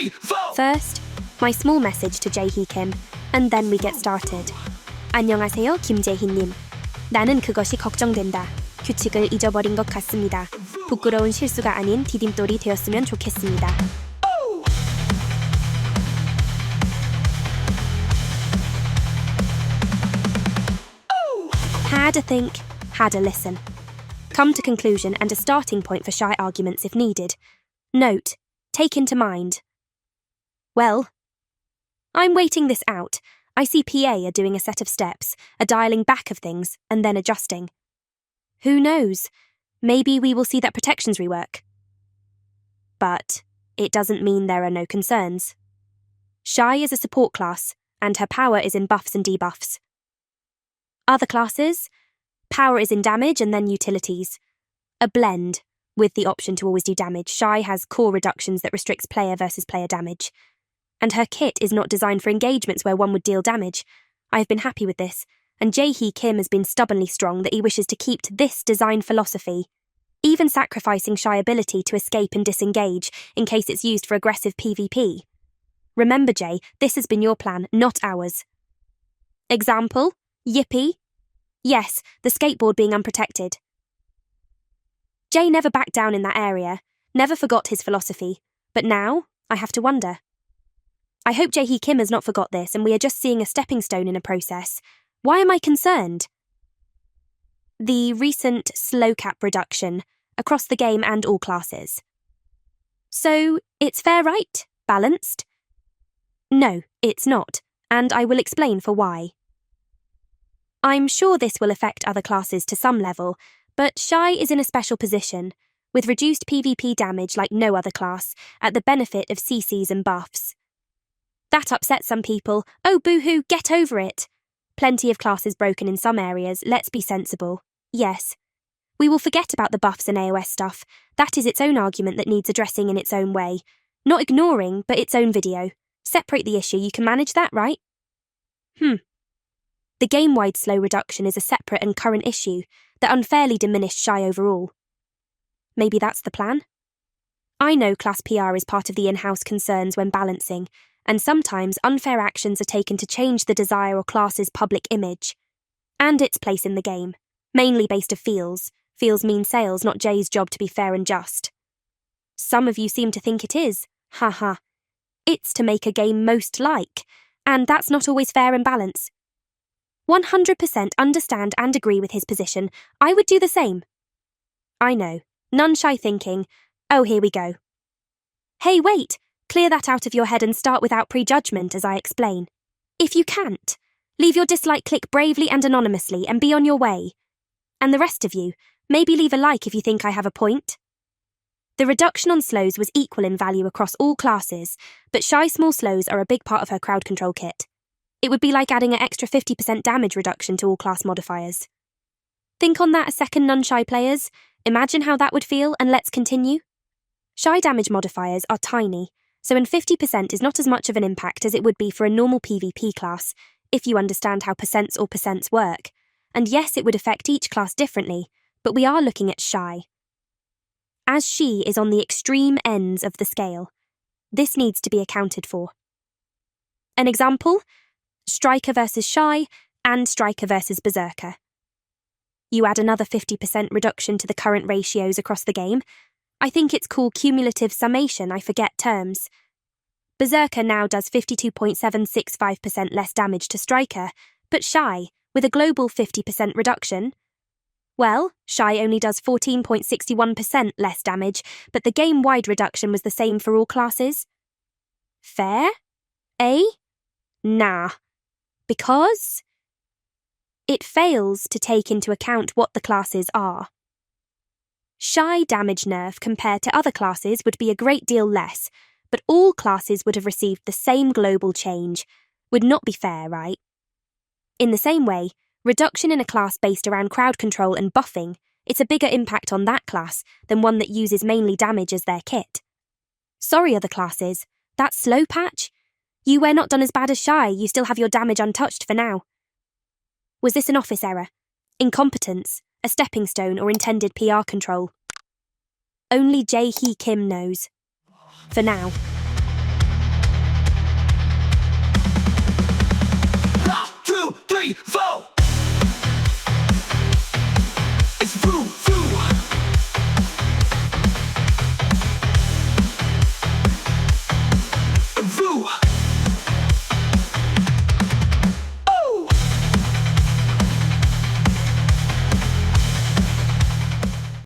3, vote! First, my small message to Jae-hee Kim, and then we get started. 안녕하세요, 김재희님. 나는 그것이 걱정된다. 규칙을 잊어버린 것 같습니다. 부끄러운 실수가 아닌 디딤돌이 되었으면 좋겠습니다. Had a think, had a listen. Come to conclusion and a starting point for shy arguments if needed. Note, take into mind. Well, I'm waiting this out. I see PA are doing a set of steps, a dialing back of things, and then adjusting. Who knows? Maybe we will see that protections rework. But it doesn't mean there are no concerns. Shai is a support class, and her power is in buffs and debuffs. Other classes? Power is in damage and then utilities. A blend, with the option to always do damage. Shai has core reductions that restricts player versus player damage. And her kit is not designed for engagements where one would deal damage. I've been happy with this, and Jae-hee Kim has been stubbornly strong that he wishes to keep to this design philosophy, even sacrificing Shai ability to escape and disengage in case it's used for aggressive PvP. Remember, Jae, this has been your plan, not ours. Example? Yippee? Yes, the skateboard being unprotected. Jae never backed down in that area, never forgot his philosophy, but now I have to wonder. I hope Jae-hee Kim has not forgot this and we are just seeing a stepping stone in a process. Why am I concerned? The recent slow cap reduction across the game and all classes. So, it's fair, right? Balanced? No, it's not, and I will explain for why. I'm sure this will affect other classes to some level, but Shai is in a special position, with reduced PvP damage like no other class, at the benefit of CCs and buffs. That upsets some people. Oh, boo-hoo, get over it. Plenty of classes broken in some areas, let's be sensible. Yes. We will forget about the buffs and AOS stuff. That is its own argument that needs addressing in its own way. Not ignoring, but its own video. Separate the issue, you can manage that, right? The game-wide slow reduction is a separate and current issue that unfairly diminished Shai overall. Maybe that's the plan? I know class PR is part of the in-house concerns when balancing, and sometimes unfair actions are taken to change the desire or class's public image, and its place in the game, mainly based of feels. Feels mean sales, not Jay's job to be fair and just. Some of you seem to think it is. Haha. It's to make a game most like, and that's not always fair and balance. 100% understand and agree with his position. I would do the same. I know. None shy thinking, oh, here we go. Hey, wait! Clear that out of your head and start without prejudgment as I explain. If you can't, leave your dislike click bravely and anonymously and be on your way. And the rest of you, maybe leave a like if you think I have a point. The reduction on slows was equal in value across all classes, but Shy small slows are a big part of her crowd control kit. It would be like adding an extra 50% damage reduction to all class modifiers. Think on that a second, non-Shy players. Imagine how that would feel, and let's continue. Shy damage modifiers are tiny, so in 50% is not as much of an impact as it would be for a normal PvP class, if you understand how percents or percents work. And yes, it would affect each class differently, but we are looking at Shy. As she is on the extreme ends of the scale, this needs to be accounted for. An example? Striker versus Shy, and Striker versus Berserker. You add another 50% reduction to the current ratios across the game. I think it's called cumulative summation, I forget terms. Berserker now does 52.765% less damage to Striker, but Shy, with a global 50% reduction, well, Shy only does 14.61% less damage, but the game-wide reduction was the same for all classes. Fair? Eh? Nah. Because it fails to take into account what the classes are. Shy damage nerf compared to other classes would be a great deal less, but all classes would have received the same global change. Would not be fair, right? In the same way, reduction in a class based around crowd control and buffing, it's a bigger impact on that class than one that uses mainly damage as their kit. Sorry, other classes, that slow patch? You were not done as bad as Shy, you still have your damage untouched for now. Was this an office error? Incompetence? A stepping stone or intended PR control? Only Jae-hee Kim knows. For now.